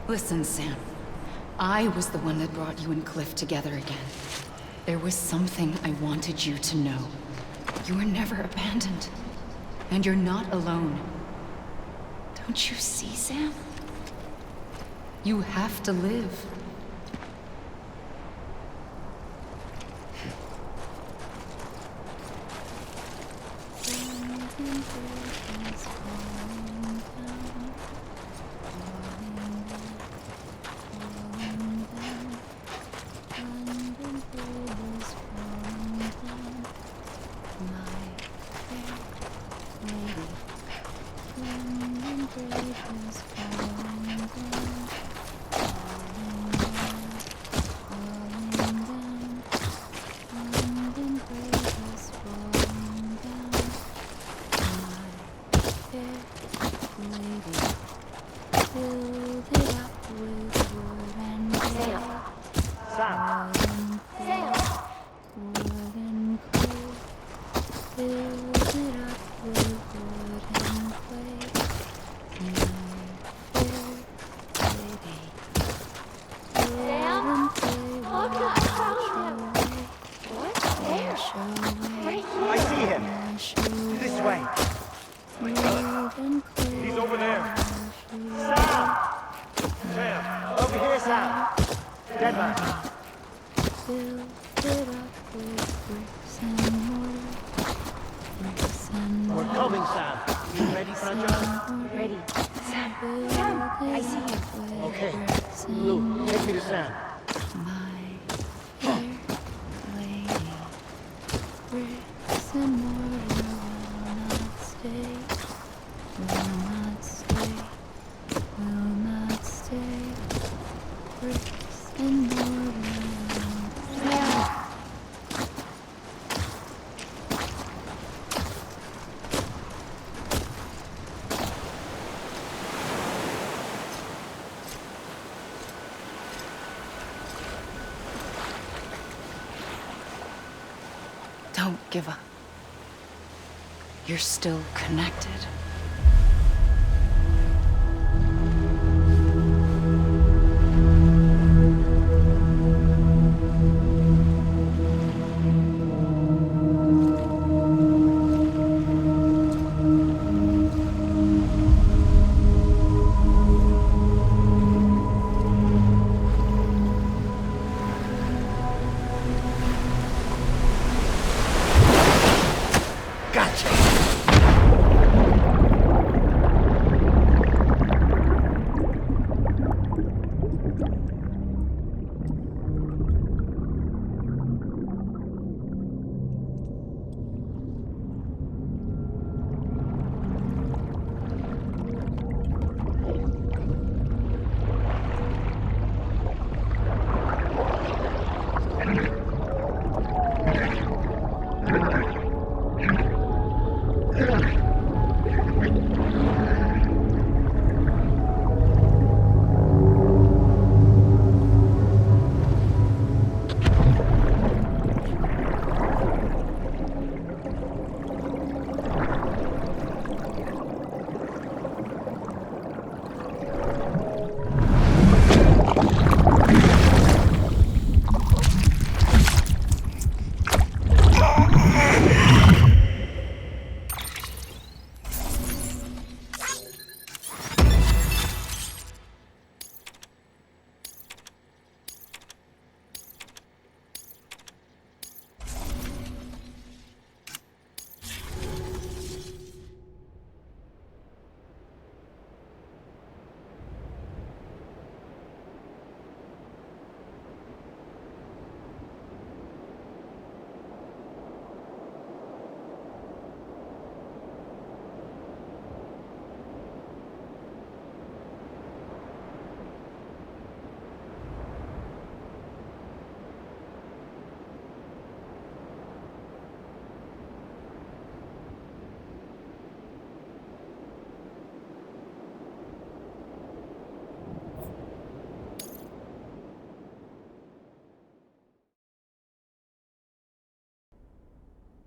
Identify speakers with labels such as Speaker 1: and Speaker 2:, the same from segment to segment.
Speaker 1: Listen, Sam. I was the one that brought you and Cliff together again. There was something I wanted you to know. You were never abandoned. And you're not alone. Don't you see, Sam? You have to live.
Speaker 2: I see him. This way. My God. He's over there. Sam! Sam! Over here, Sam! Dead man. We're coming, Sam. You ready, Franjo?
Speaker 3: Ready. Sam! Sam! I see him.
Speaker 2: Okay. Lou, take me to Sam.
Speaker 1: Don't give up. You're still connected.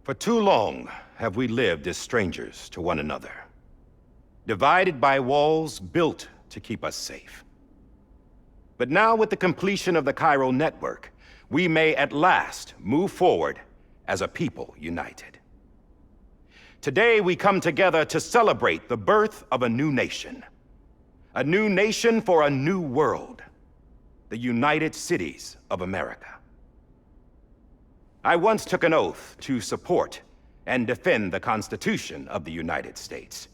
Speaker 4: For too long have we lived as strangers to one another, divided by walls built to keep us safe. But now with the completion of the Cairo network, we may at last move forward as a people united. Today we come together to celebrate the birth of a new nation. A new nation for a new world. The United Cities of America. I once took an oath to support and defend the Constitution of the United States.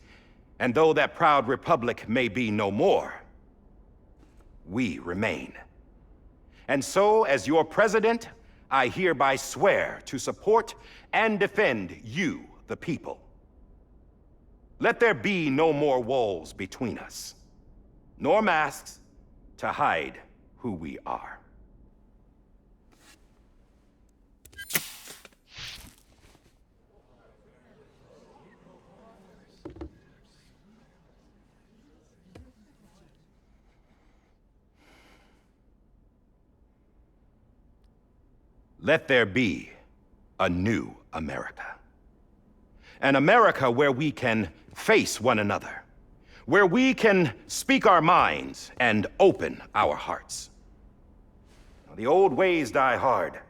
Speaker 4: And though that proud republic may be no more, we remain. And so, as your president, I hereby swear to support and defend you, the people. Let there be no more walls between us, nor masks to hide who we are. Let there be a new America. An America where we can face one another, where we can speak our minds and open our hearts. The old ways die hard,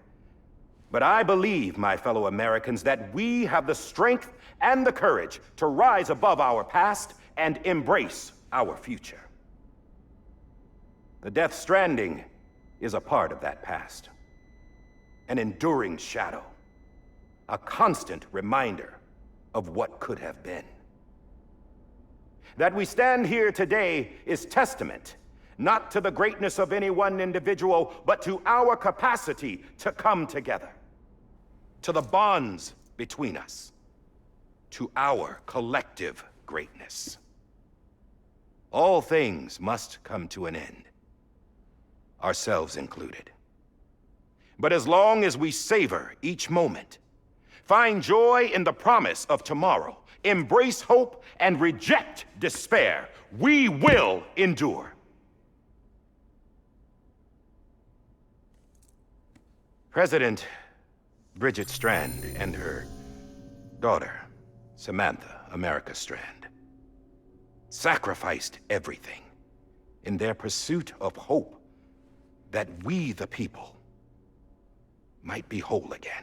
Speaker 4: but I believe, my fellow Americans, that we have the strength and the courage to rise above our past and embrace our future. The Death Stranding is a part of that past. An enduring shadow, a constant reminder of what could have been. That we stand here today is testament, not to the greatness of any one individual, but to our capacity to come together, to the bonds between us, to our collective greatness. All things must come to an end, ourselves included. But as long as we savor each moment, find joy in the promise of tomorrow, embrace hope, and reject despair, we will endure. President Bridget Strand and her daughter, Samantha America Strand, sacrificed everything in their pursuit of hope that we, the people, might be whole again.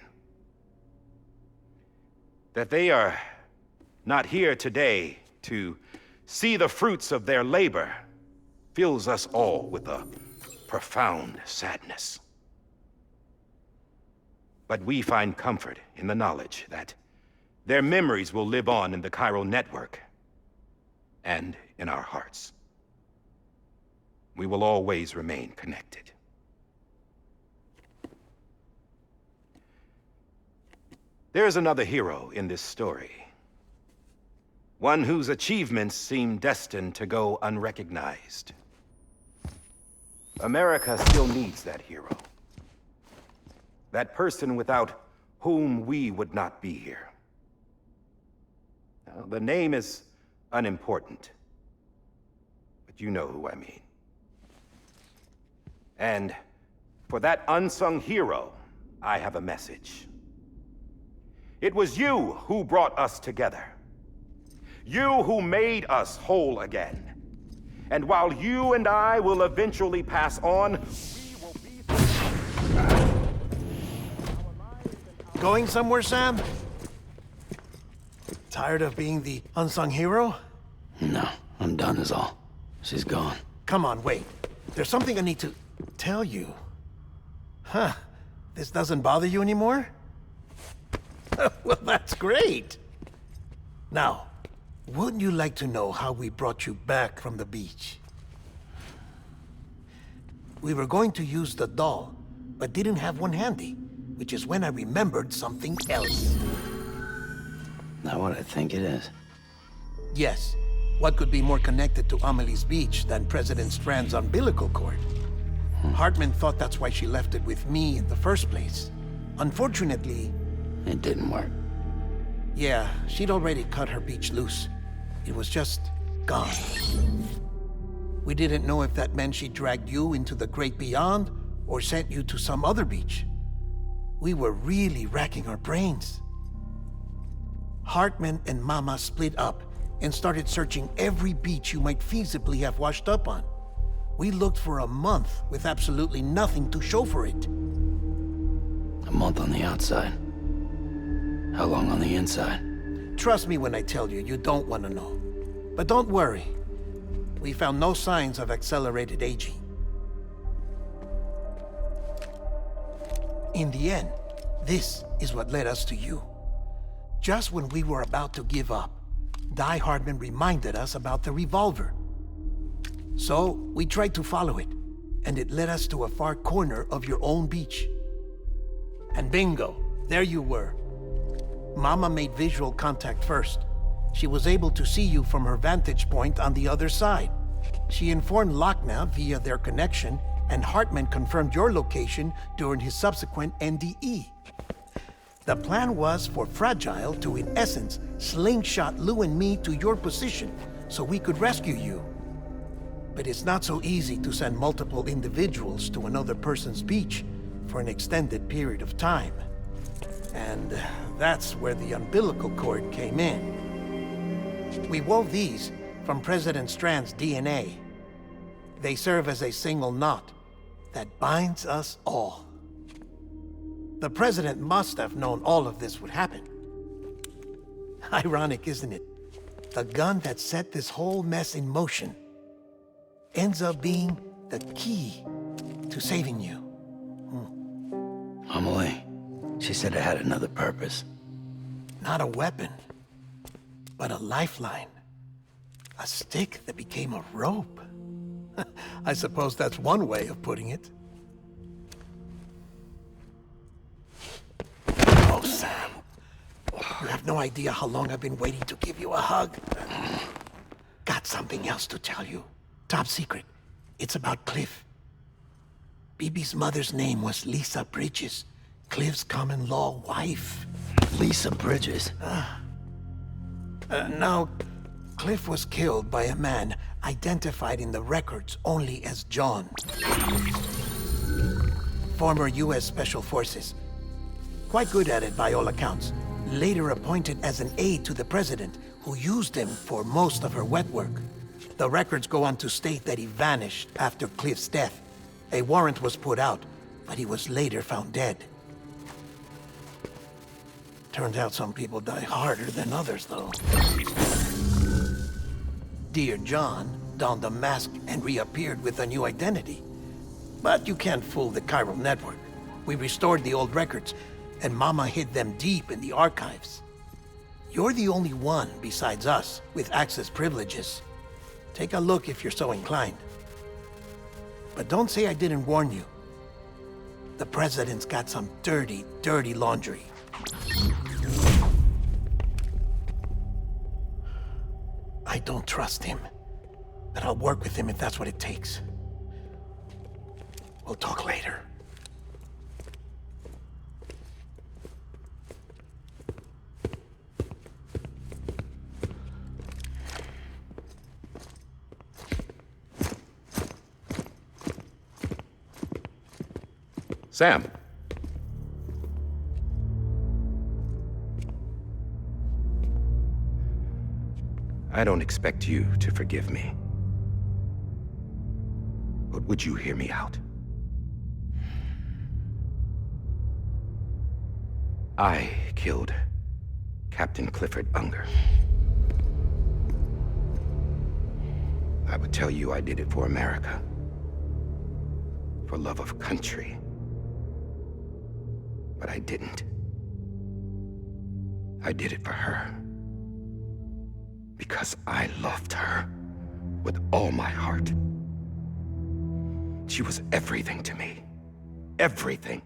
Speaker 4: That they are not here today to see the fruits of their labor fills us all with a profound sadness. But we find comfort in the knowledge that their memories will live on in the Cairo network and in our hearts. We will always remain connected. There's another hero in this story. One whose achievements seem destined to go unrecognized. America still needs that hero. That person without whom we would not be here. Now, the name is unimportant, but you know who I mean. And for that unsung hero, I have a message. It was you who brought us together. You who made us whole again. And while you and I will eventually pass on, we will be...
Speaker 2: Going somewhere, Sam? Tired of being the unsung hero?
Speaker 5: No, I'm done is all. She's gone.
Speaker 2: Come on, wait. There's something I need to tell you. Huh. This doesn't bother you anymore? Well, that's great. Now, wouldn't you like to know how we brought you back from the beach? We were going to use the doll, but didn't have one handy, which is when I remembered something else.
Speaker 5: Not what I think it is.
Speaker 2: Yes. What could be more connected to Amelie's beach than President Strand's umbilical cord? Hartman thought that's why she left it with me in the first place. Unfortunately...
Speaker 5: It didn't work.
Speaker 2: Yeah, she'd already cut her beach loose. It was just gone. We didn't know if that meant she dragged you into the great beyond or sent you to some other beach. We were really racking our brains. Hartman and Mama split up and started searching every beach you might feasibly have washed up on. We looked for a month with absolutely nothing to show for it.
Speaker 5: A month on the outside. How long on the inside?
Speaker 2: Trust me when I tell you, you don't want to know. But don't worry. We found no signs of accelerated aging. In the end, this is what led us to you. Just when we were about to give up, Die Hardman reminded us about the revolver. So, we tried to follow it, and it led us to a far corner of your own beach. And bingo, there you were. Mama made visual contact first. She was able to see you from her vantage point on the other side. She informed Lochna via their connection, and Hartman confirmed your location during his subsequent NDE. The plan was for Fragile to, in essence, slingshot Lou and me to your position so we could rescue you. But it's not so easy to send multiple individuals to another person's beach for an extended period of time. And that's where the umbilical cord came in. We wove these from President Strand's DNA. They serve as a single knot that binds us all. The President must have known all of this would happen. Ironic, isn't it? The gun that set this whole mess in motion ends up being the key to saving you.
Speaker 5: Amelie, she said it had another purpose.
Speaker 2: Not a weapon, but a lifeline. A stick that became a rope. I suppose that's one way of putting it. Oh, Sam. You have no idea how long I've been waiting to give you a hug. Got something else to tell you. Top secret. It's about Cliff. Bibi's mother's name was Lisa Bridges, Cliff's common-law wife.
Speaker 5: Lisa Bridges?
Speaker 2: Now, Cliff was killed by a man identified in the records only as John. Former U.S. Special Forces. Quite good at it by all accounts. Later appointed as an aide to the president, who used him for most of her wet work. The records go on to state that he vanished after Cliff's death. A warrant was put out, but he was later found dead. Turns out some people die harder than others, though. Dear John donned a mask and reappeared with a new identity. But you can't fool the chiral network. We restored the old records, and Mama hid them deep in the archives. You're the only one besides us with access privileges. Take a look if you're so inclined. But don't say I didn't warn you. The president's got some dirty, dirty laundry. I don't trust him, but I'll work with him if that's what it takes. We'll talk later.
Speaker 4: Sam. I don't expect you to forgive me. But would you hear me out? I killed Captain Clifford Unger. I would tell you I did it for America. For love of country. But I didn't. I did it for her. Because I loved her with all my heart. She was everything to me. Everything.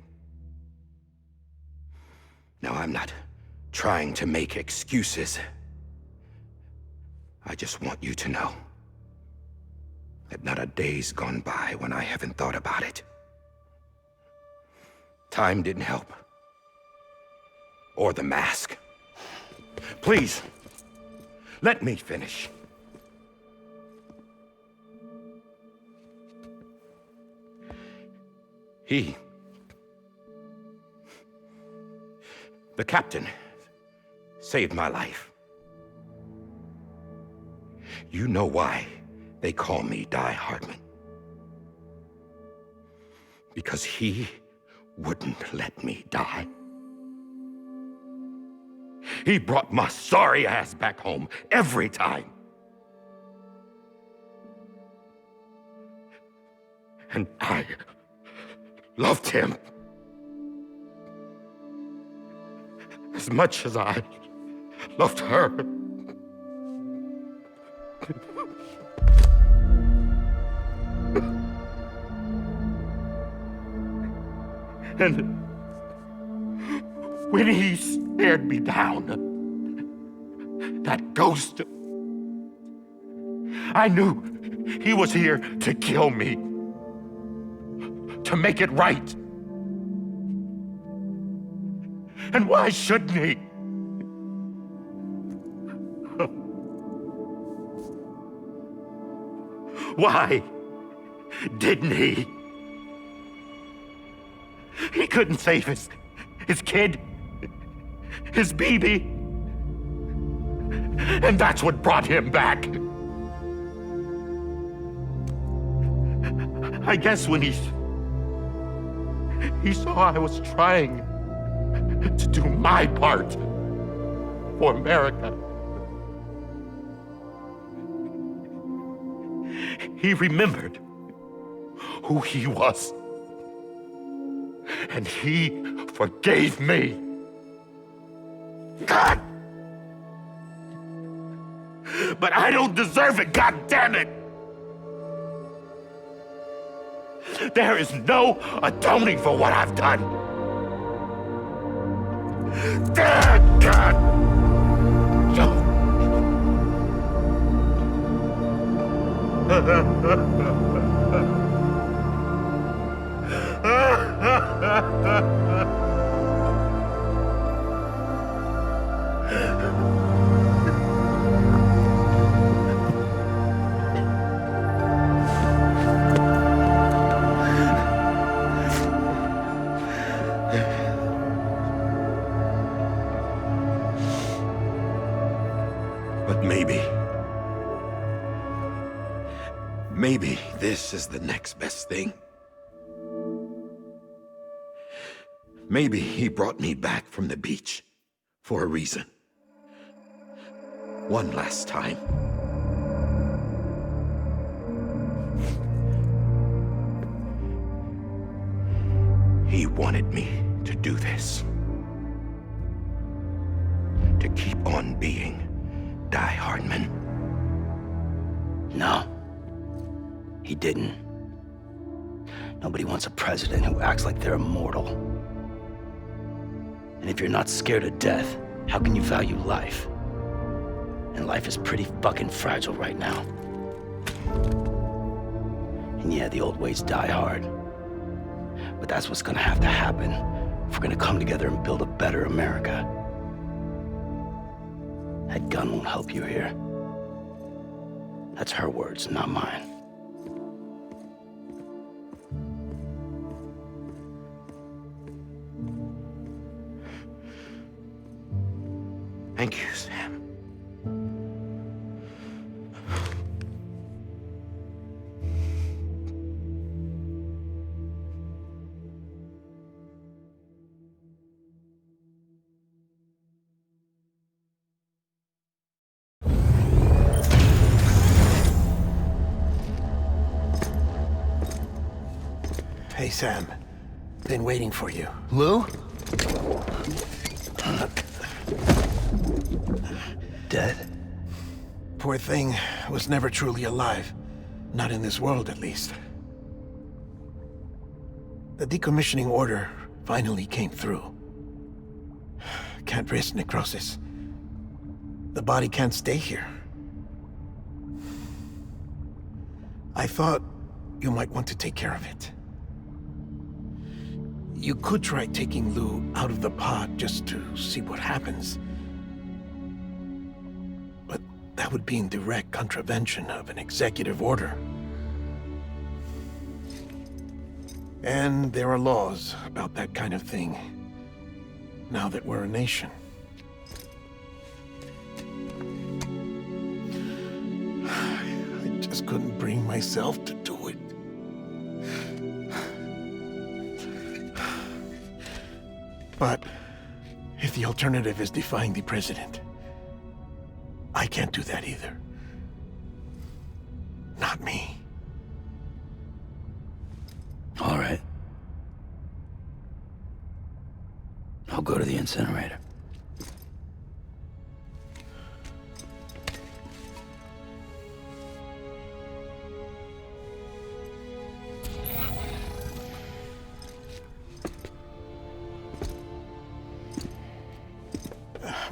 Speaker 4: Now, I'm not trying to make excuses. I just want you to know that not a day's gone by when I haven't thought about it. Time didn't help. Or the mask. Please, let me finish. The captain, saved my life. You know why they call me Die Hardman. because he wouldn't let me die. He brought my sorry ass back home every time. And I loved him as much as I loved her. And when he stared me down, that ghost, I knew he was here to kill me, to make it right. And why shouldn't he? Why didn't he? He couldn't save his kid, his baby. And that's what brought him back. I guess when he saw I was trying to do my part for America, he remembered who he was. And he forgave me. God! But I don't deserve it, God damn it! There is no atoning for what I've done. God! But maybe this is the next best thing. Maybe he brought me back from the beach for a reason. One last time. He wanted me to do this. To keep on being Die Hardman.
Speaker 5: No, he didn't. Nobody wants a president who acts like they're immortal. And if you're not scared of death, how can you value life? And life is pretty fucking fragile right now. And yeah, the old ways die hard. But that's what's gonna have to happen if we're gonna come together and build a better America. That gun won't help you here. That's her words, not mine.
Speaker 4: Thank you, Sam.
Speaker 2: Hey, Sam. Been waiting for you.
Speaker 5: Lou? Dead?
Speaker 2: Poor thing was never truly alive. Not in this world, at least. The decommissioning order finally came through. Can't risk necrosis. The body can't stay here. I thought you might want to take care of it. You could try taking Lou out of the pod just to see what happens. But that would be in direct contravention of an executive order. And there are laws about that kind of thing, now that we're a nation. I just couldn't bring myself to do it. But if the alternative is defying the president, I can't do that either. Not me.
Speaker 5: All right. I'll go to the incinerator.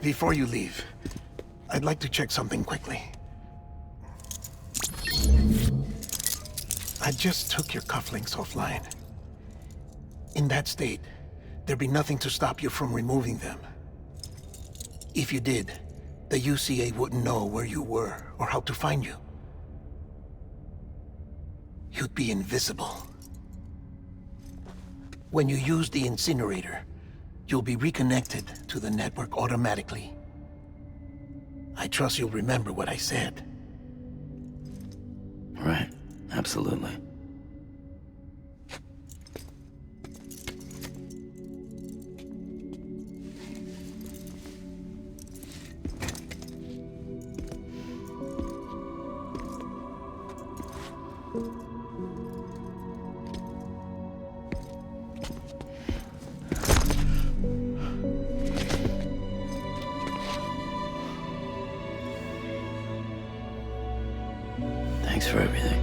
Speaker 2: Before you leave, I'd like to check something quickly. I just took your cufflinks offline. In that state, there'd be nothing to stop you from removing them. If you did, the UCA wouldn't know where you were or how to find you. You'd be invisible. When you use the incinerator, you'll be reconnected to the network automatically. I trust you'll remember what I said.
Speaker 5: Right. Absolutely. Thanks for everything.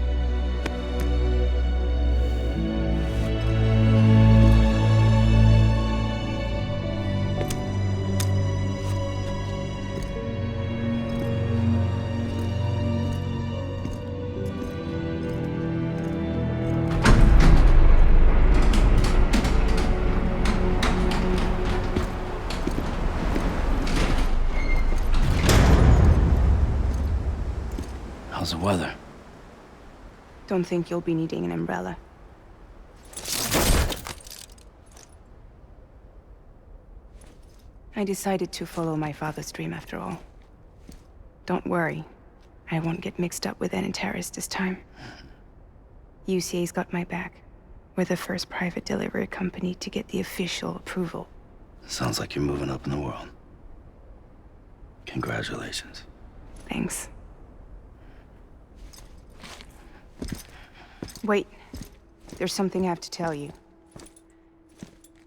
Speaker 5: How's the weather?
Speaker 6: Don't think you'll be needing an umbrella. I decided to follow my father's dream after all. Don't worry, I won't get mixed up with any terrorists this time. UCA's got my back. We're the first private delivery company to get the official approval.
Speaker 5: Sounds like you're moving up in the world. Congratulations.
Speaker 6: Thanks. Wait, there's something I have to tell you.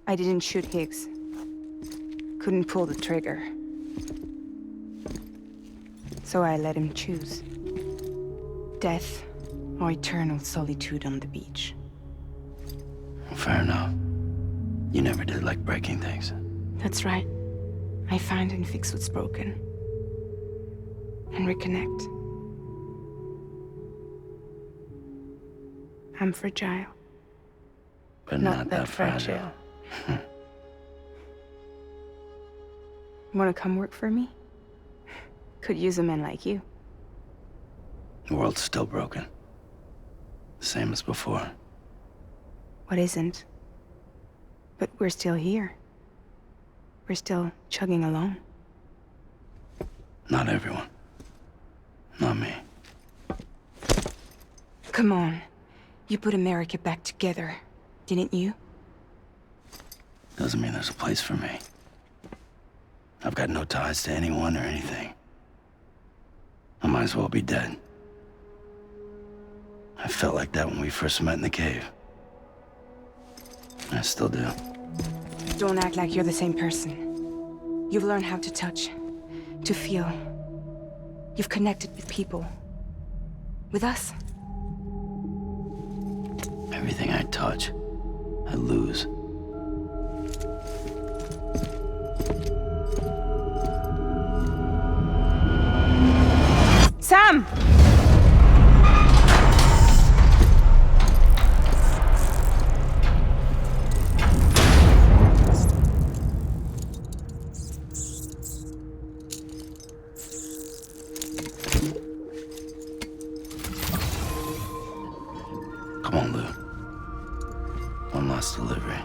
Speaker 6: I didn't shoot Higgs. Couldn't pull the trigger. So I let him choose. Death or eternal solitude on the beach.
Speaker 5: Fair enough. You never did like breaking things.
Speaker 6: That's right. I find and fix what's broken. And reconnect. I'm fragile.
Speaker 5: But not that fragile.
Speaker 6: Wanna come work for me? Could use a man like you.
Speaker 5: The world's still broken. Same as before.
Speaker 6: What isn't? But we're still here. We're still chugging along.
Speaker 5: Not everyone. Not me.
Speaker 6: Come on. You put America back together, didn't you?
Speaker 5: Doesn't mean there's a place for me. I've got no ties to anyone or anything. I might as well be dead. I felt like that when we first met in the cave. I still do.
Speaker 6: Don't act like you're the same person. You've learned how to touch, to feel. You've connected with people. With us.
Speaker 5: Everything I touch, I lose.
Speaker 6: Sam!
Speaker 5: Come on, Lou. One last delivery.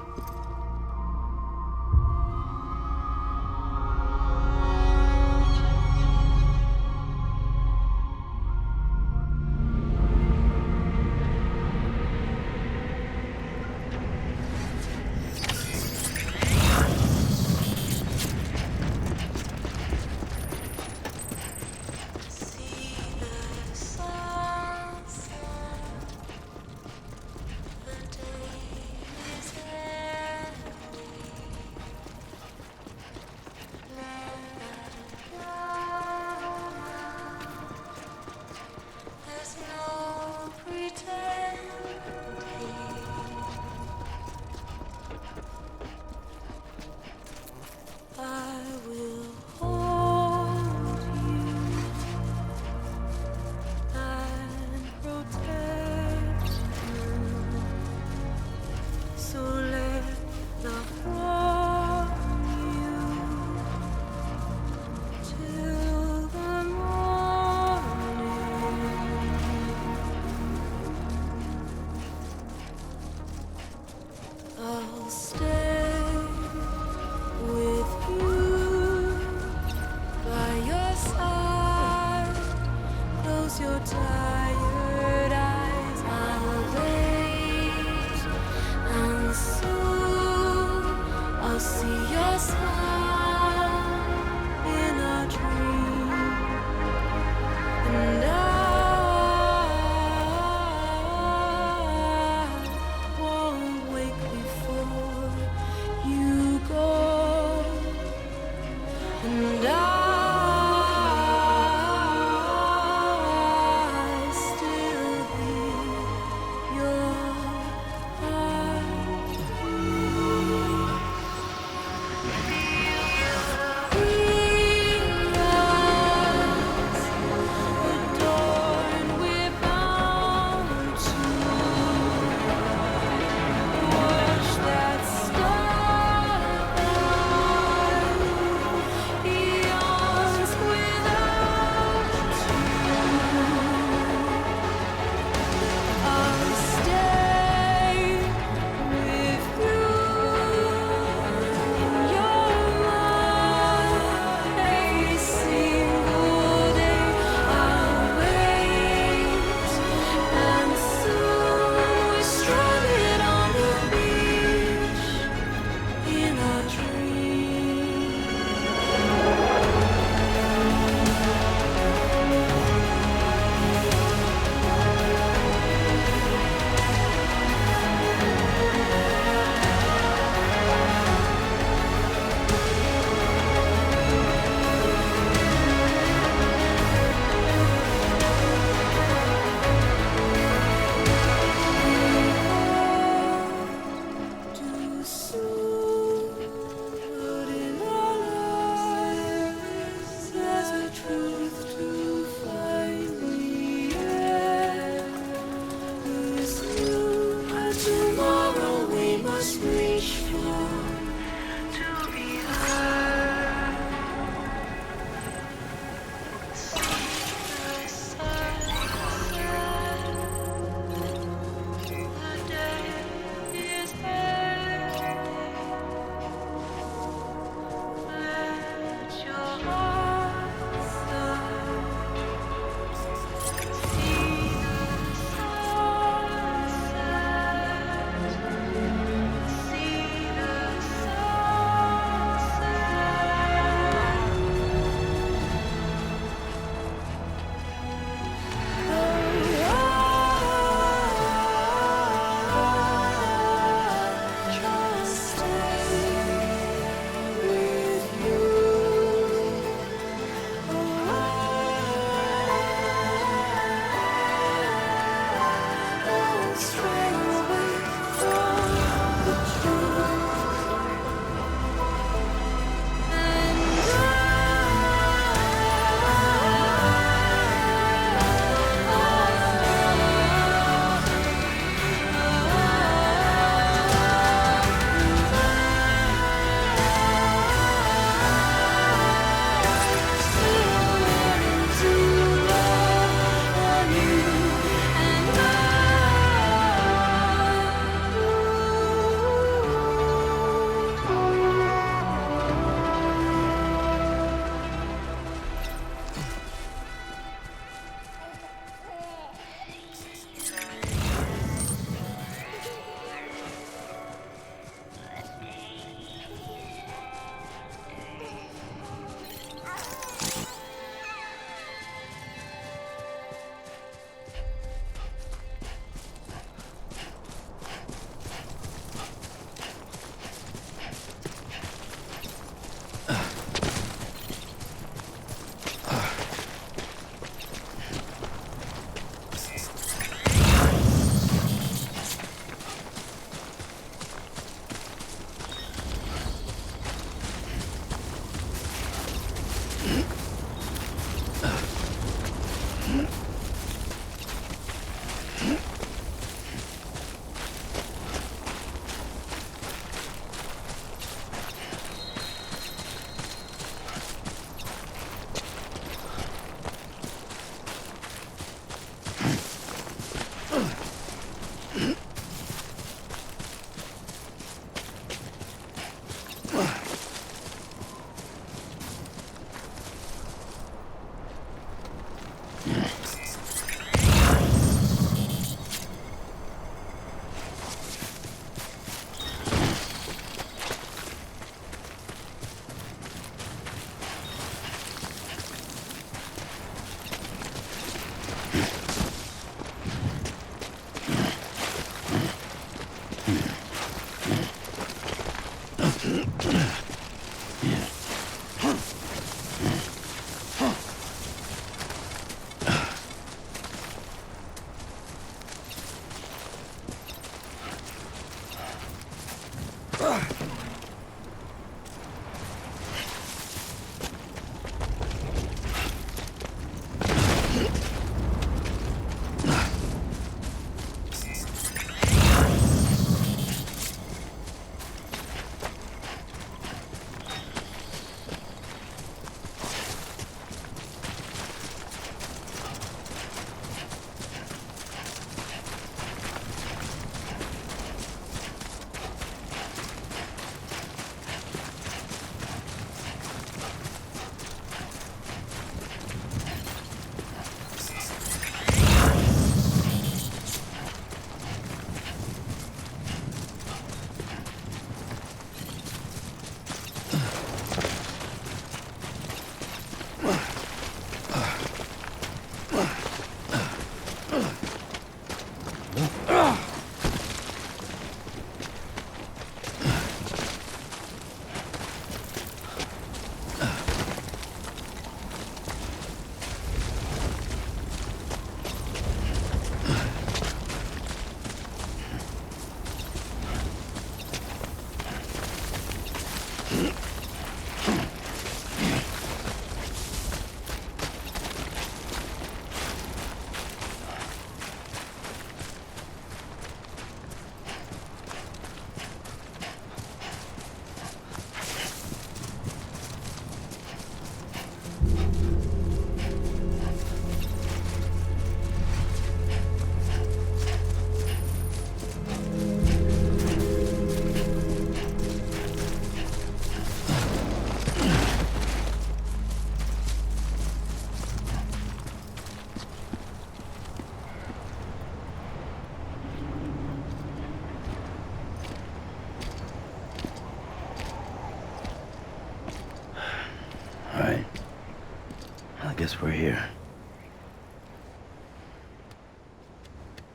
Speaker 5: guess we're here.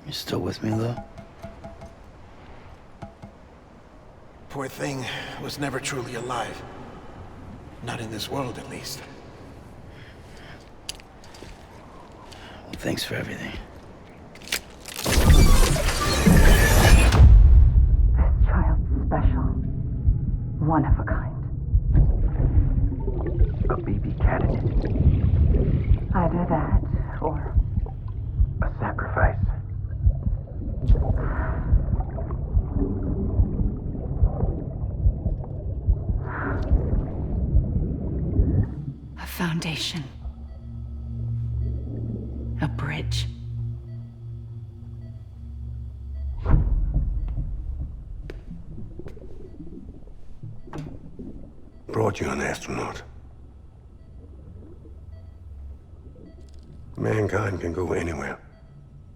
Speaker 5: You still with me, though?
Speaker 2: Poor thing was never truly alive. Not in this world, at least.
Speaker 5: Well, thanks for everything.
Speaker 1: This child's special. One of a kind.
Speaker 4: A BB candidate.
Speaker 1: Either that, or
Speaker 4: A sacrifice.
Speaker 1: a foundation. A bridge.
Speaker 7: Brought you an astronaut. Mankind can go anywhere,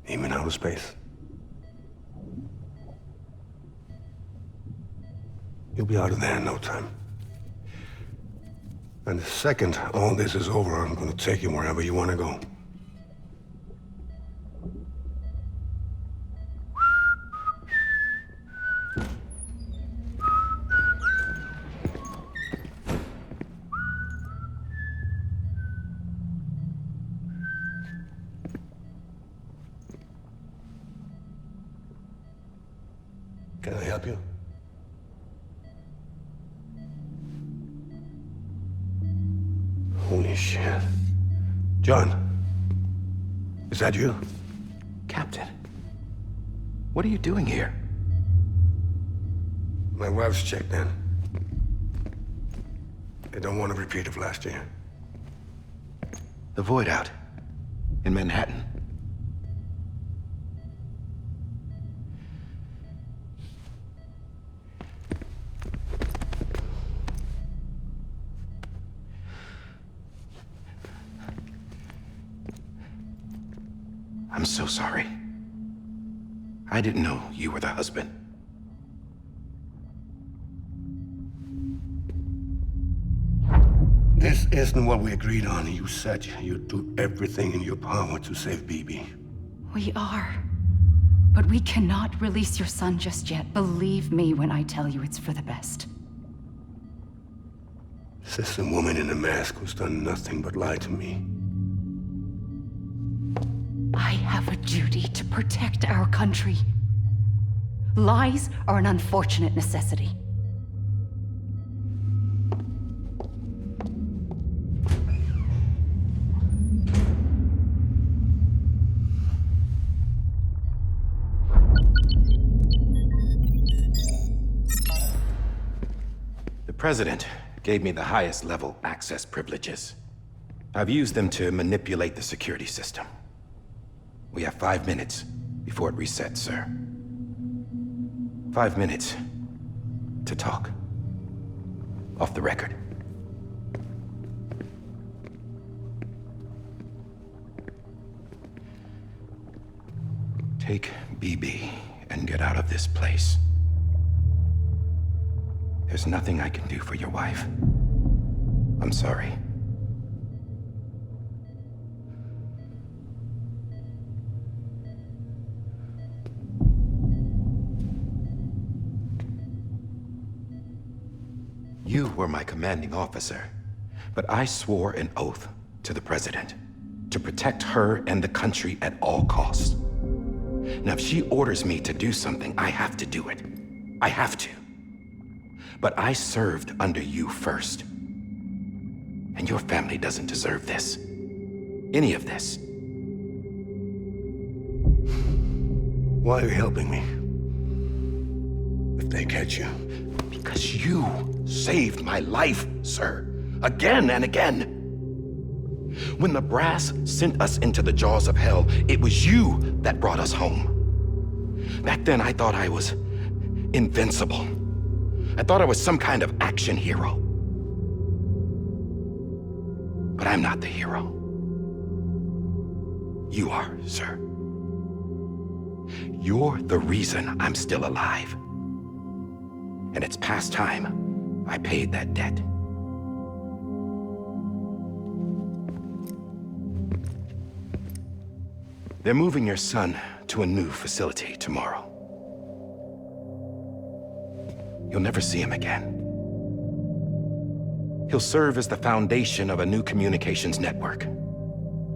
Speaker 7: even outer space. You'll be out of there in no time. And the second all this is over, I'm gonna take you wherever you wanna go. Can I help you? Holy shit. John, is that you?
Speaker 4: Captain, what are you doing here?
Speaker 7: My wife's checked in. They don't want a repeat of last year.
Speaker 4: The void out in Manhattan. I'm so sorry. I didn't know you were the husband.
Speaker 7: This isn't what we agreed on. You said you'd do everything in your power to save BB.
Speaker 1: We are. But we cannot release your son just yet. Believe me when I tell you it's for the best.
Speaker 7: This is a woman in a mask who's done nothing but lie to me.
Speaker 1: I have a duty to protect our country. Lies are an unfortunate necessity.
Speaker 4: The President gave me the highest level access privileges. I've used them to manipulate the security system. We have 5 minutes before it resets, sir. 5 minutes to talk. Off the record. Take BB and get out of this place. There's nothing I can do for your wife. I'm sorry. You were my commanding officer, but I swore an oath to the President to protect her and the country at all costs. Now, if she orders me to do something, I have to do it. I have to. But I served under you first. And your family doesn't deserve this. Any of this.
Speaker 7: Why are you helping me? If they catch you.
Speaker 4: Because you saved my life, sir. Again and again. When the brass sent us into the jaws of hell, it was you that brought us home. Back then, I thought I was invincible. I thought I was some kind of action hero. But I'm not the hero. You are, sir. You're the reason I'm still alive. And it's past time I paid that debt. They're moving your son to a new facility tomorrow. You'll never see him again. He'll serve as the foundation of a new communications network.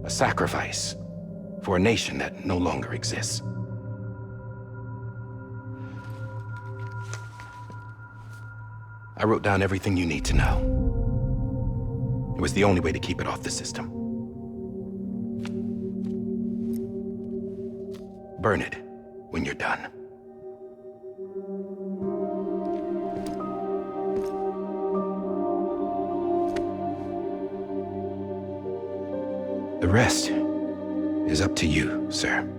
Speaker 4: A sacrifice for a nation that no longer exists. I wrote down everything you need to know. It was the only way to keep it off the system. Burn it when you're done. The rest is up to you, sir.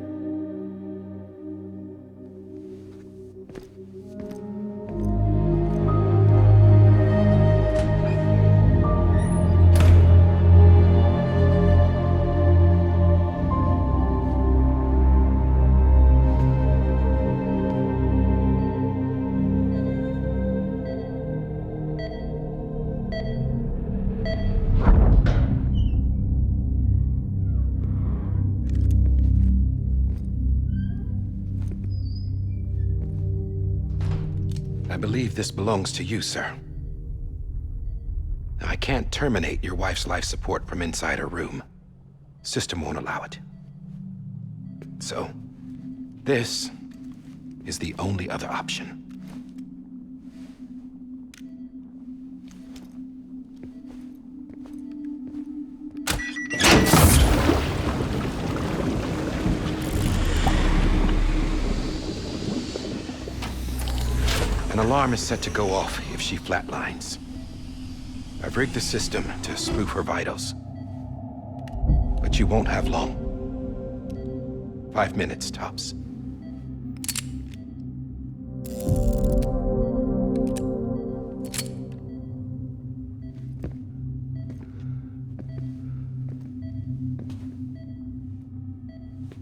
Speaker 4: I believe this belongs to you, sir. I can't terminate your wife's life support from inside her room. System won't allow it. So, this is the only other option. An alarm is set to go off if she flatlines. I've rigged the system to spoof her vitals. But you won't have long. 5 minutes, tops.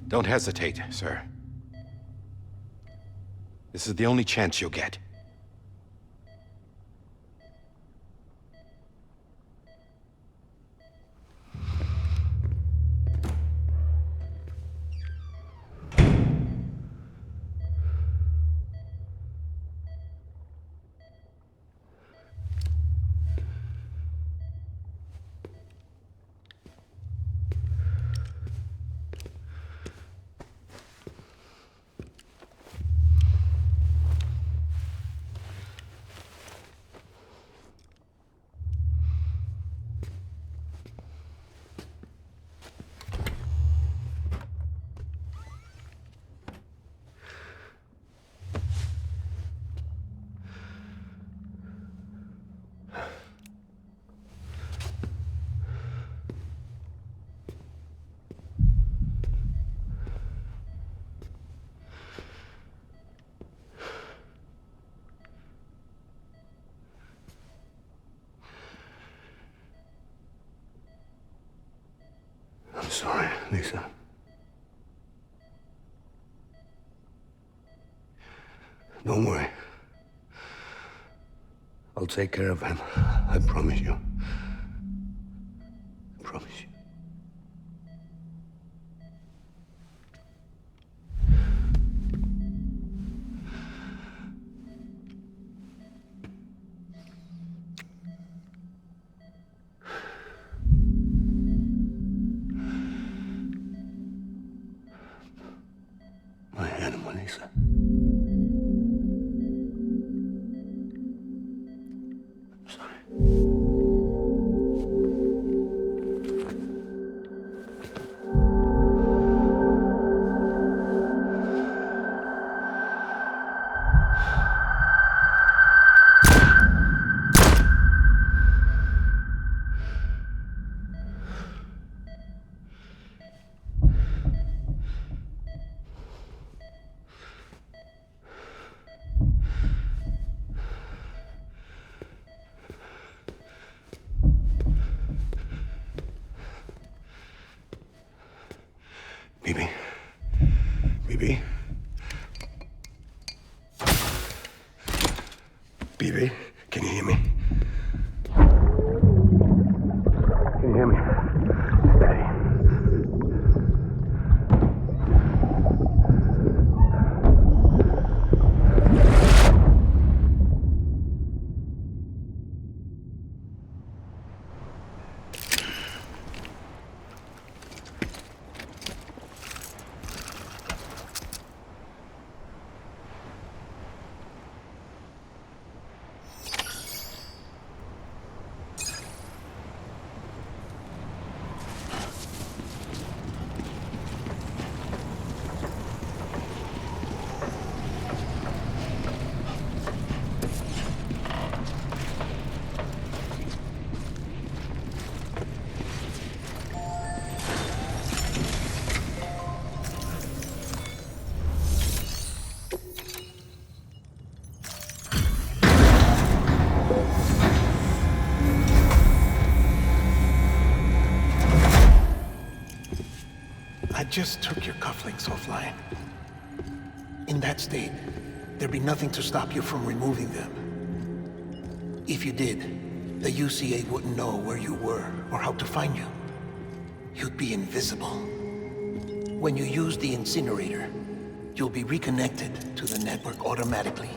Speaker 4: Don't hesitate, sir. This is the only chance you'll get.
Speaker 7: I'm sorry, Lisa. Don't worry. I'll take care of him. I promise you. I promise you. My animal, Lisa. I'm sorry. Bibi? Bibi? Bibi, can you hear me? Can you hear me? Daddy.
Speaker 2: just took your cufflinks offline. In that state, there'd be nothing to stop you from removing them. If you did, the UCA wouldn't know where you were or how to find you. You'd be invisible. When you use the incinerator, you'll be reconnected to the network automatically.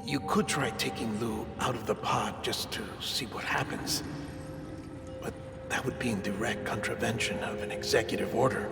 Speaker 2: You could try taking Lou out of the pod just to see what happens. But that would be in direct contravention of an executive order.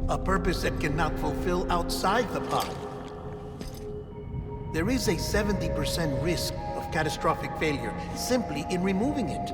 Speaker 2: A purpose that cannot fulfill outside the pod. There is a 70% risk of catastrophic failure simply in removing it.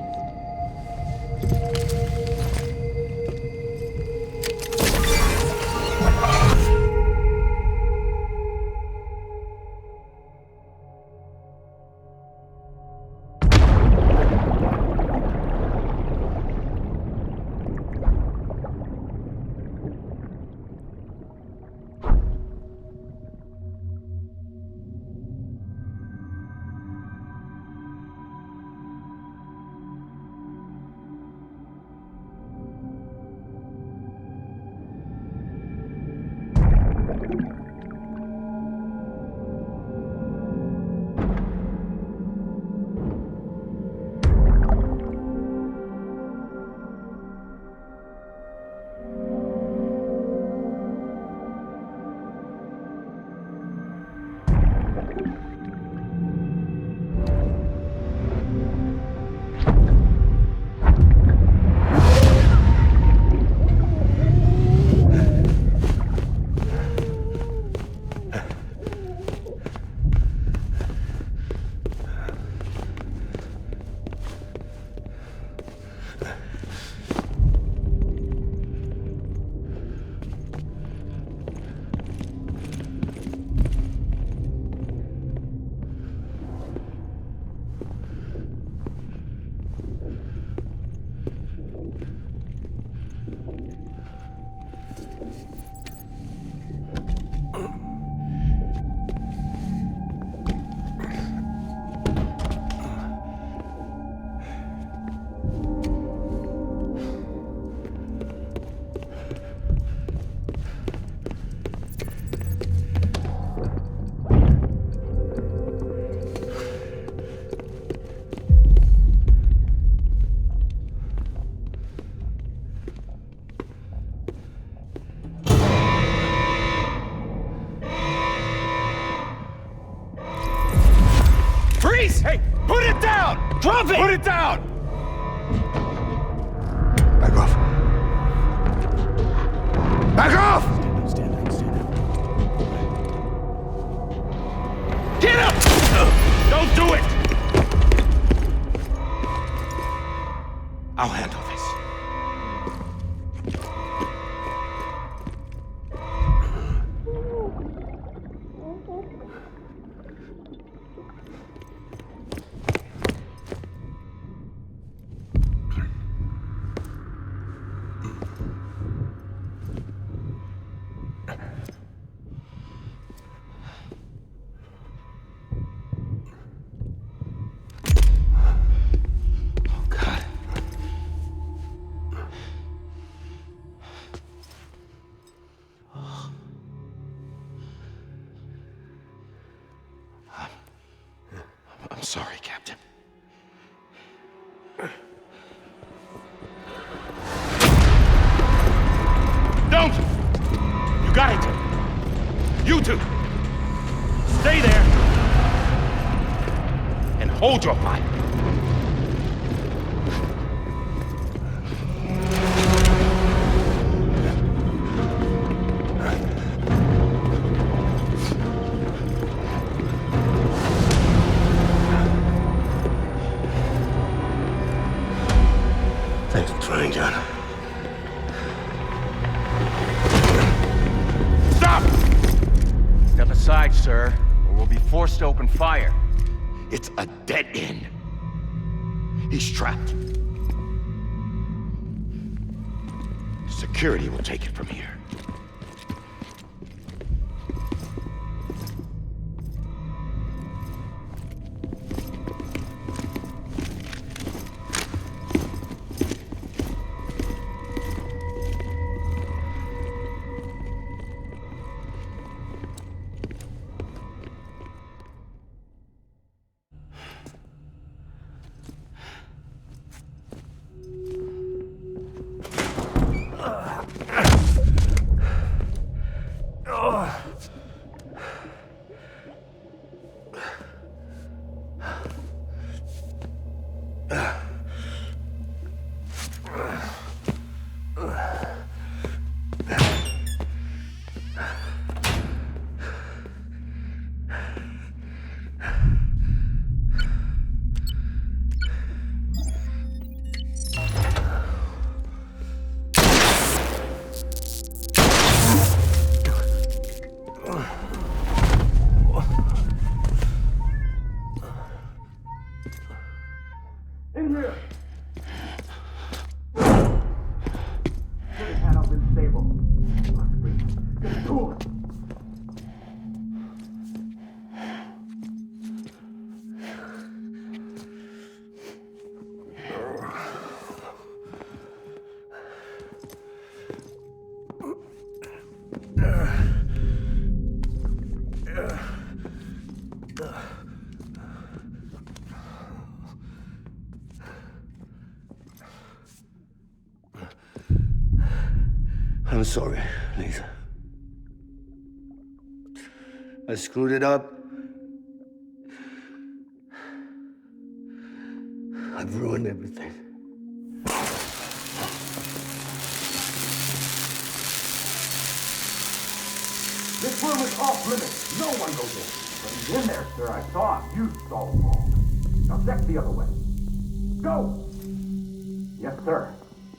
Speaker 4: Hey, put it down! Drop it! Put it down!
Speaker 7: Back off.
Speaker 4: Back off!
Speaker 5: Stand up.
Speaker 4: Get up! Don't do it! I'll handle this. I'm sorry, Captain. Don't! You got it! You two! Stay there! And hold your fire!
Speaker 7: coming, John.
Speaker 4: Stop!
Speaker 8: Step aside, sir, or we'll be forced to open fire.
Speaker 4: It's a dead end. He's trapped. Security will take it from here.
Speaker 7: I'm sorry, Lisa. I screwed it up. I've ruined everything.
Speaker 9: This room is off limits. No one goes in. But he's in there, sir. I saw him. You saw him wrong. Now check the other way. Go! Yes, sir.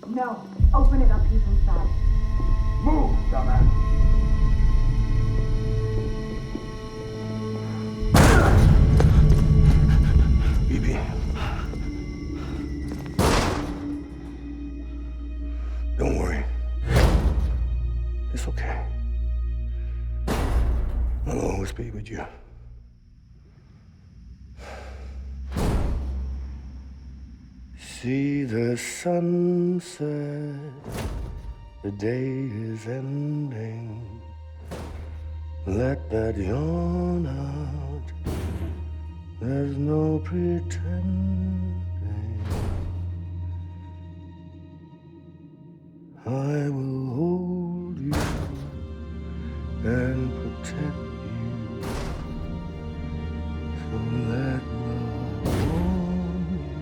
Speaker 10: No. Open it up. He's inside.
Speaker 9: Move, dumbass.
Speaker 7: Bibi. Don't worry. It's okay. I'll always be with you. See the sunset. The day is ending. Let that yawn out. There's no pretending. I will hold you and protect you. So let love warm you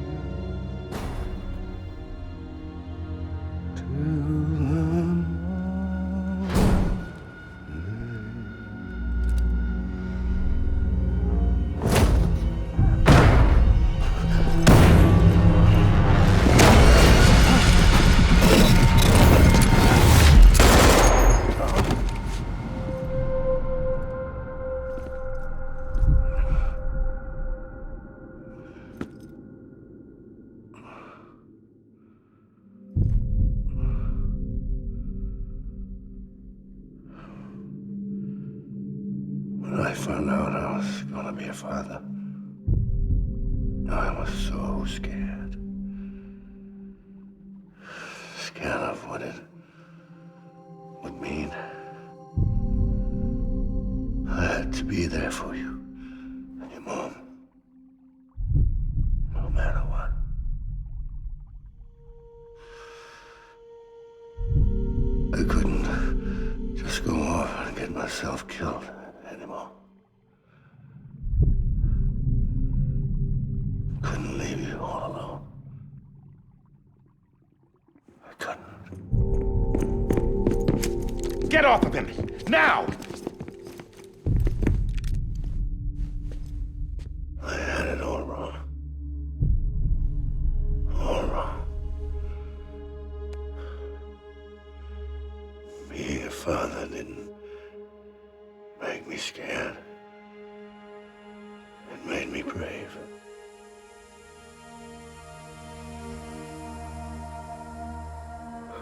Speaker 7: till the When I found out I was gonna be a father, I was so scared. Scared of what it would mean. I had to be there for you and your mom, no matter what. I couldn't just go off and get myself killed anymore. Couldn't leave you all alone. I couldn't.
Speaker 4: Get off of him! Now!
Speaker 7: I had it all wrong. All wrong. make me scared. It made me brave.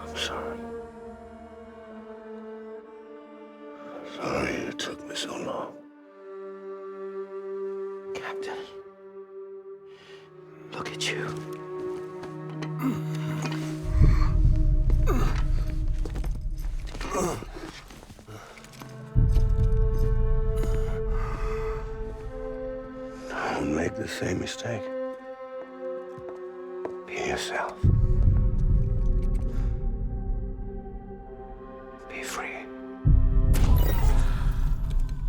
Speaker 7: I'm sorry. Sorry it took me so long.
Speaker 5: Captain, look at you.
Speaker 7: Don't make the same mistake. Be yourself. Be free.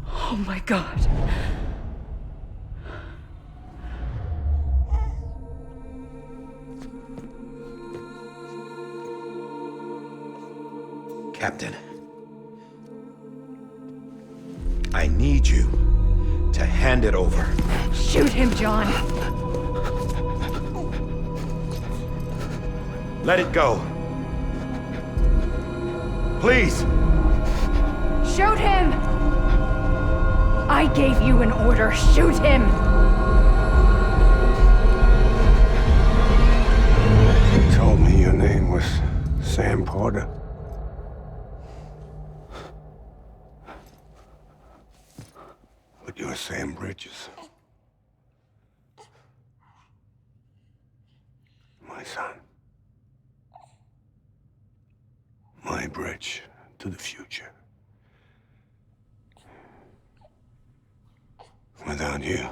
Speaker 1: Oh my God.
Speaker 4: Captain, I need you to hand it over.
Speaker 1: Shoot him, John.
Speaker 4: Let it go. Please.
Speaker 1: Shoot him! I gave you an order. Shoot him!
Speaker 7: You told me your name was Sam Porter. But you're Sam Bridges. My son. My bridge to the future. Without you,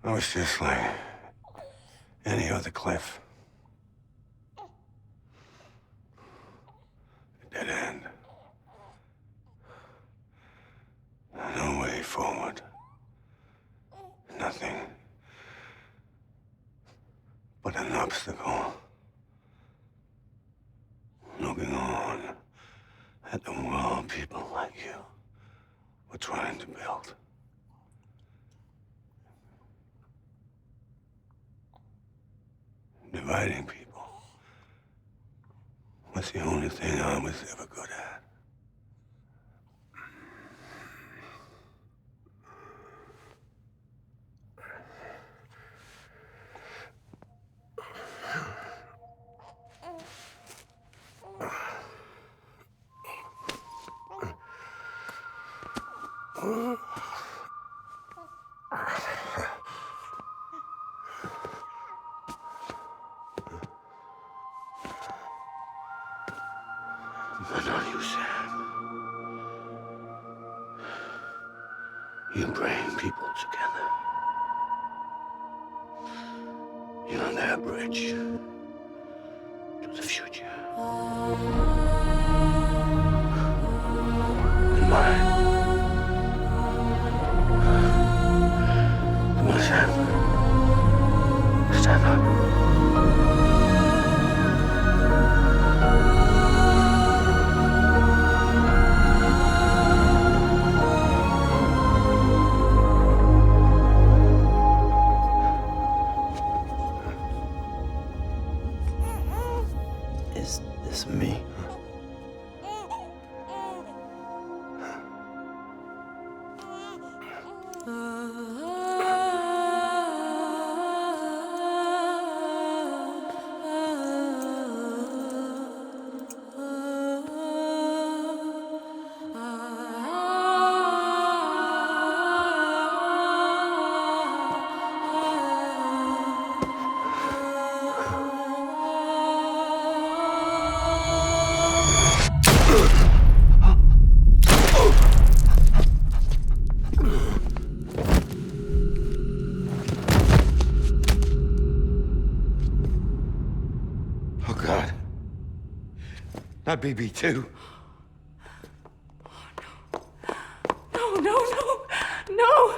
Speaker 7: I was just like any other Cliff. A dead end. No way forward. Nothing but an obstacle. Looking on at the world people like you were trying to build. Dividing people was the only thing I was ever good at. But not you, Sam. You bring people together. You're their bridge to the future. And mine. Come on, Sam. Stand up.
Speaker 5: Is this me?
Speaker 4: Oh, God. Not BB2.
Speaker 1: No, no, no, no!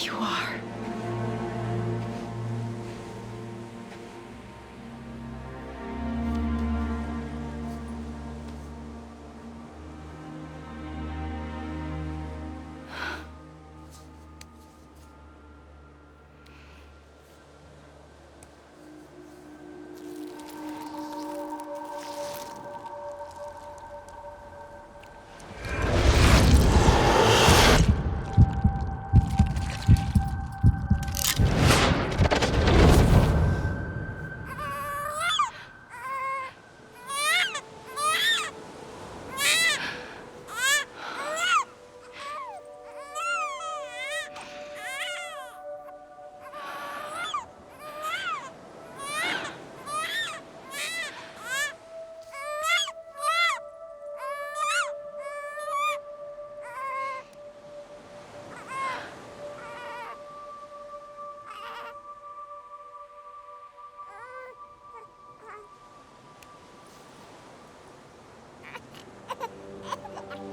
Speaker 1: you are.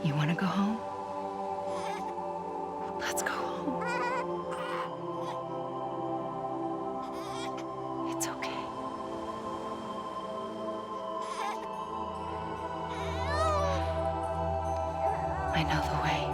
Speaker 1: You want to go home? Let's go home. It's okay. I know the way.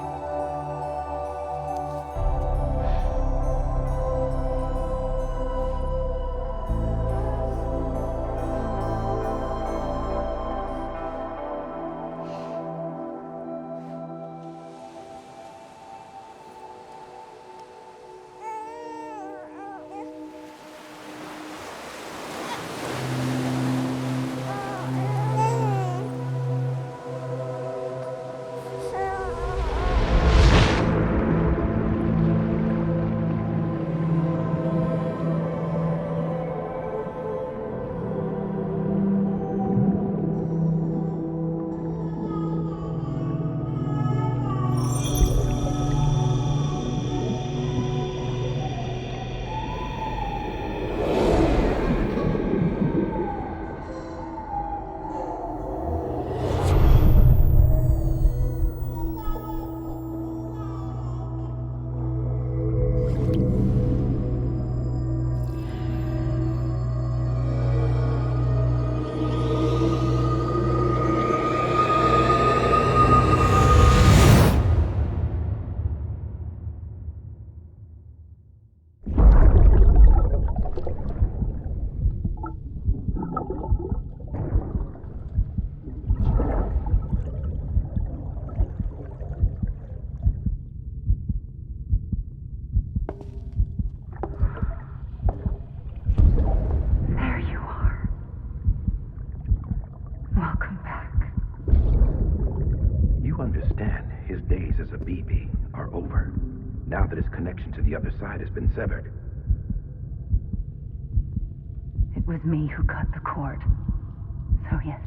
Speaker 4: Now that his connection to the other side has been severed.
Speaker 1: It was me who cut the cord. So yes.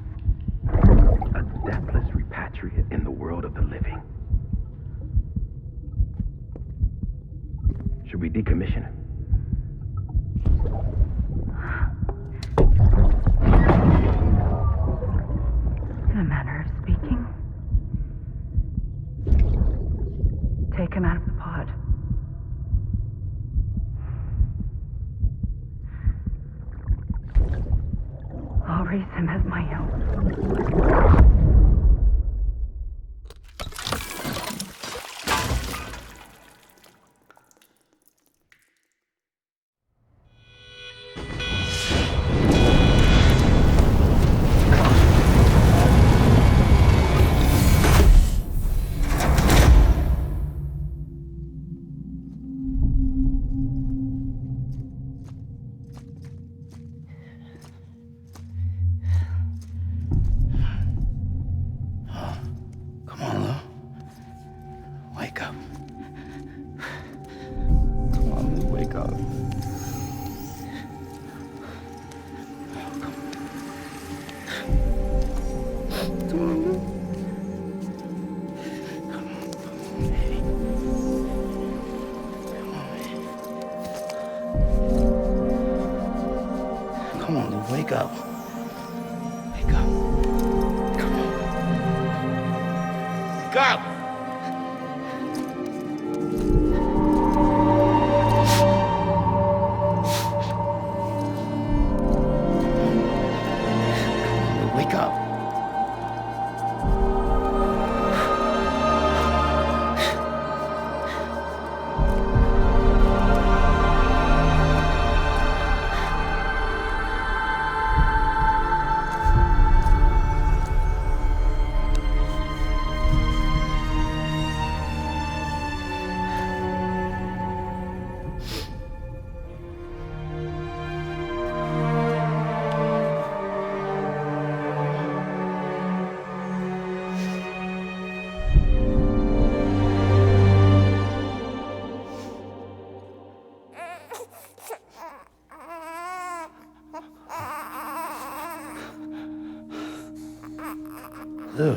Speaker 4: A deathless repatriate in the world of the living. Should we decommission him?
Speaker 1: In a manner of speaking. Take him out of the pod. I'll raise him as my own.
Speaker 5: Come on, Lou, wake up. Wake up. Come on. Wake up! Wake up! Ew.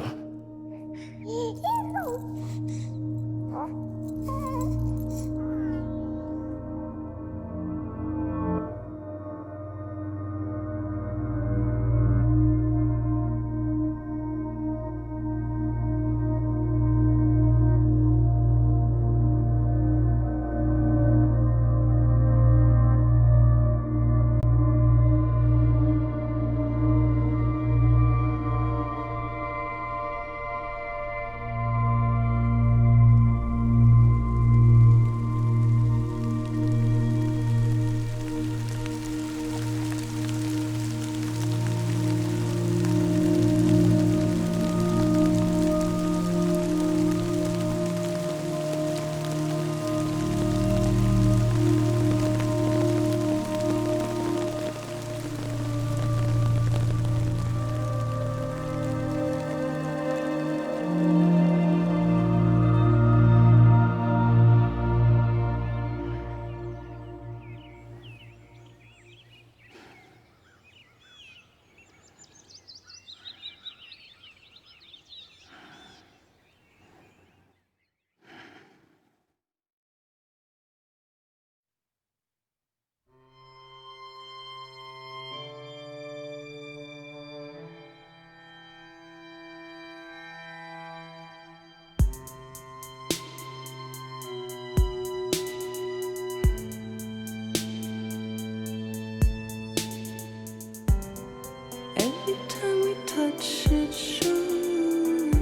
Speaker 11: Every time we touch it shows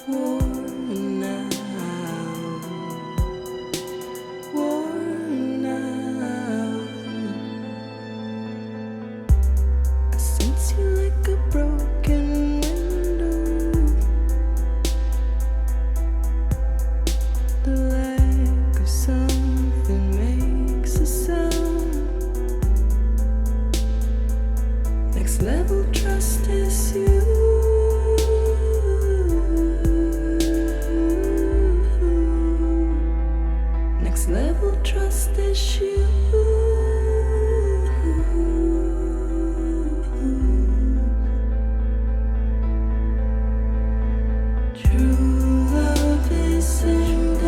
Speaker 11: worn out, worn out. I sense you like a broken window. The lack of something makes a sound. Next level trust is you. Next level trust is you. True love is in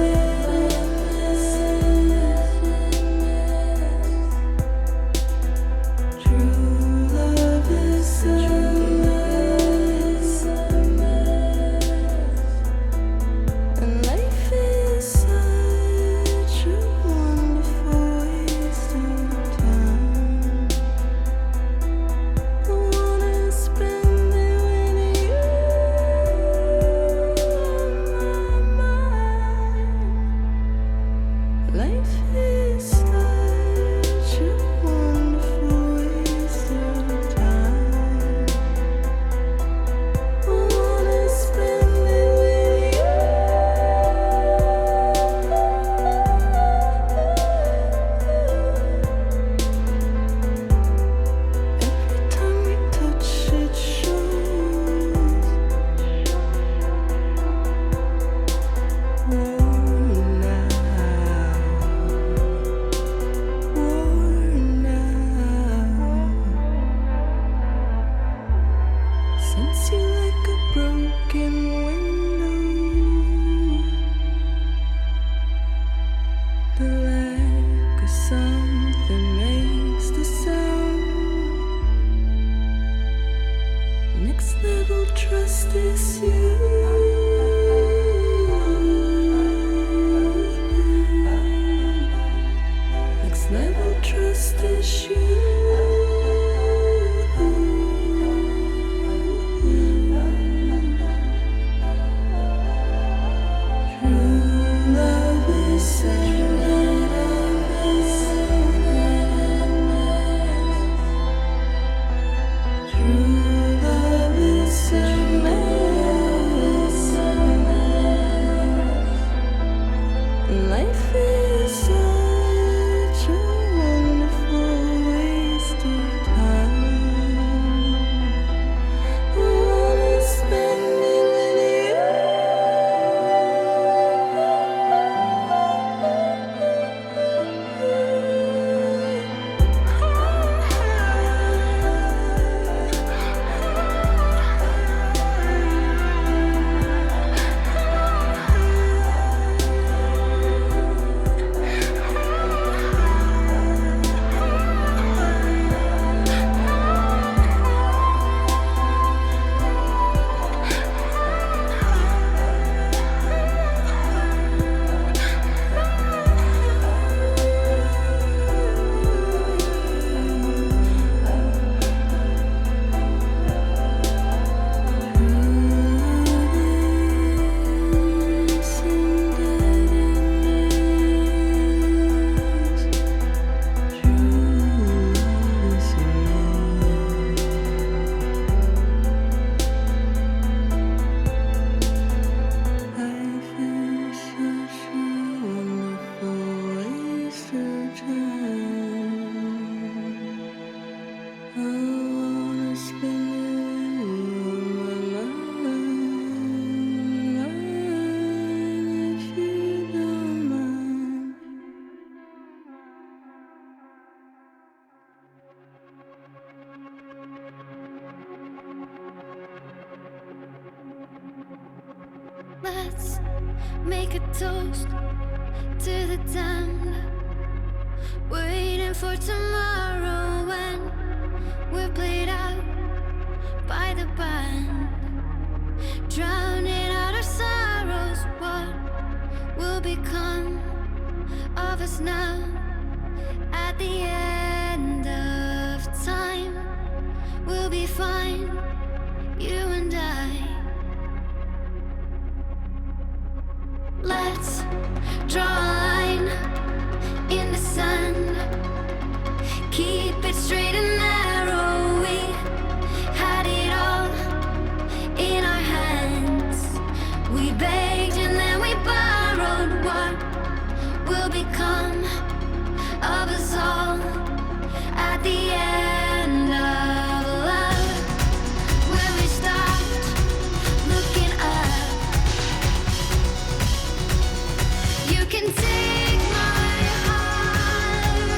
Speaker 11: True love is a
Speaker 3: Let's make a toast to the damned. Waiting for tomorrow when we're played out by the band. Drowning out our sorrows, what will become of us now? At the end of time, we'll be fine, you and I. Let's draw a line in the sand. Keep it straight and narrow. We had it all in our hands. We begged and then we borrowed. What will become of us all at the end of love? When we stopped looking up, you can take my heart.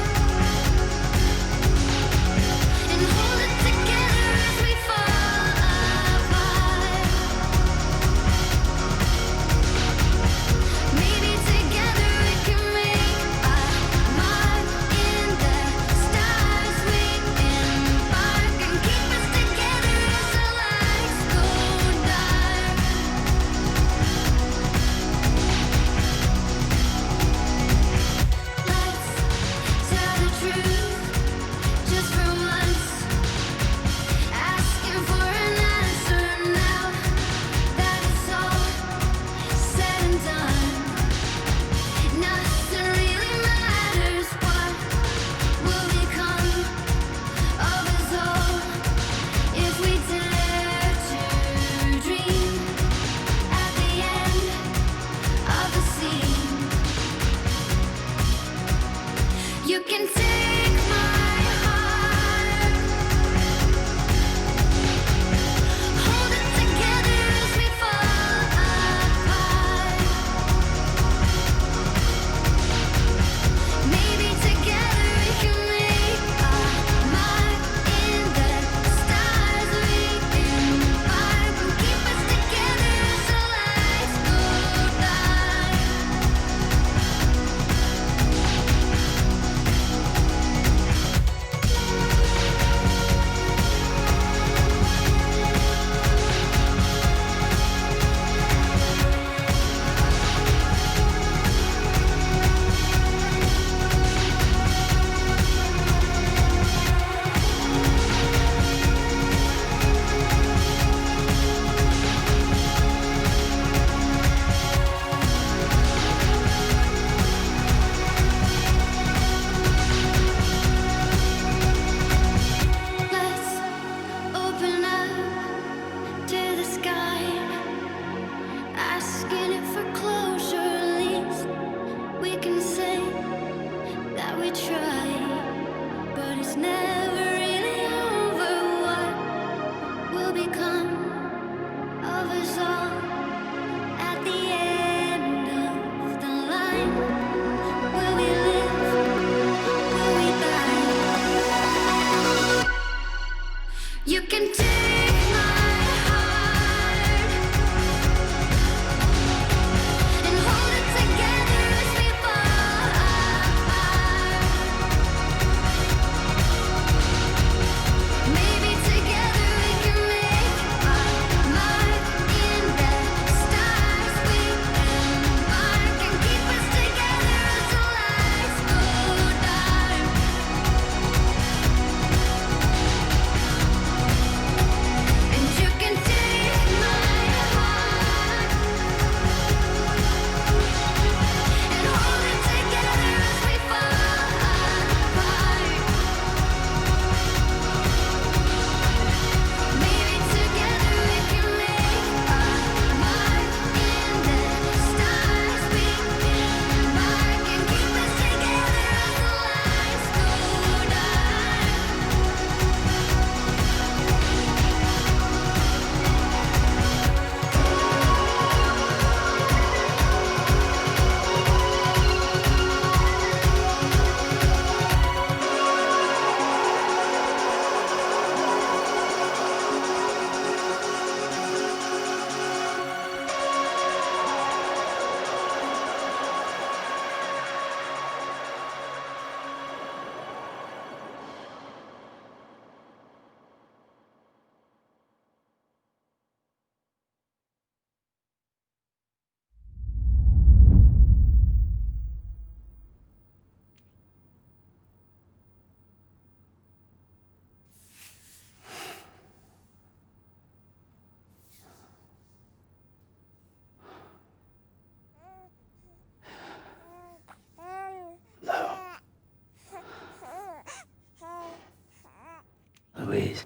Speaker 5: Louise.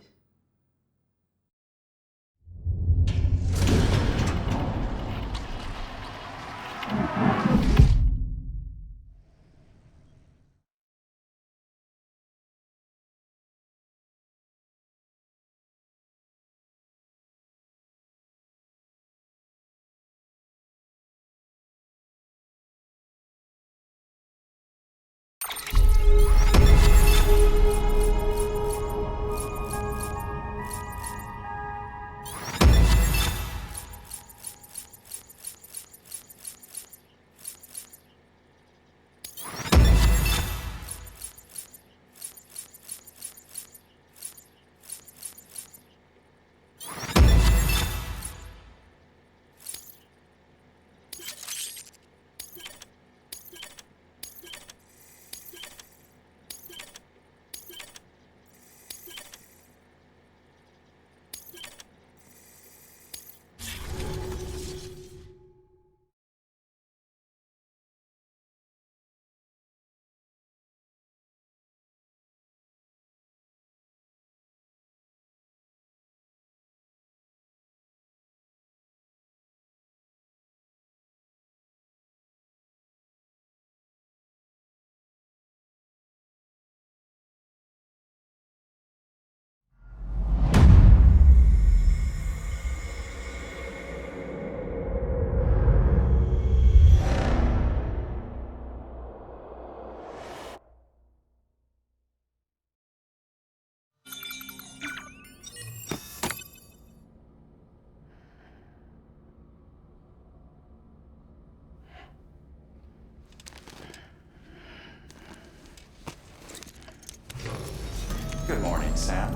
Speaker 12: Good morning, Sam.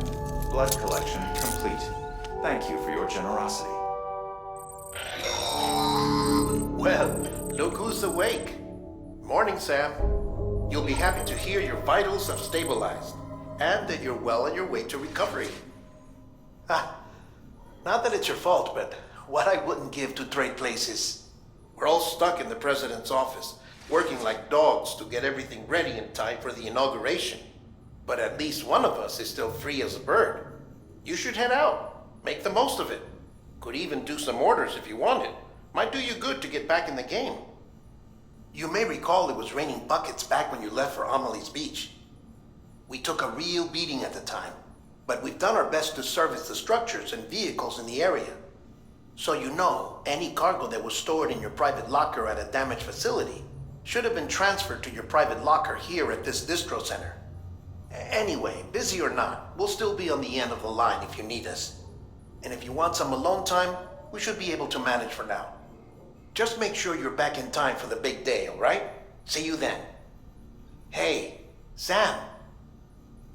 Speaker 12: Blood collection complete. Thank you for your generosity.
Speaker 2: Well, look who's awake. Morning, Sam. You'll be happy to hear your vitals have stabilized, and that you're well on your way to recovery. Not that it's your fault, but what I wouldn't give to trade places. We're all stuck in the president's office, working like dogs to get everything ready in time for the inauguration. But at least one of us is still free as a bird. You should head out. Make the most of it. Could even do some orders if you wanted. Might do you good to get back in the game. You may recall it was raining buckets back when you left for Amelie's Beach. We took a real beating at the time, but we've done our best to service the structures and vehicles in the area. So you know, any cargo that was stored in your private locker at a damaged facility should have been transferred to your private locker here at this distro center. Anyway, busy or not, we'll still be on the end of the line if you need us. And if you want some alone time, we should be able to manage for now. Just make sure you're back in time for the big day, all right? See you then. Hey, Sam,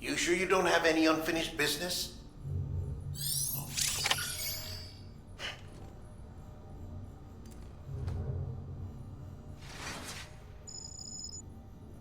Speaker 2: you sure you don't have any unfinished business?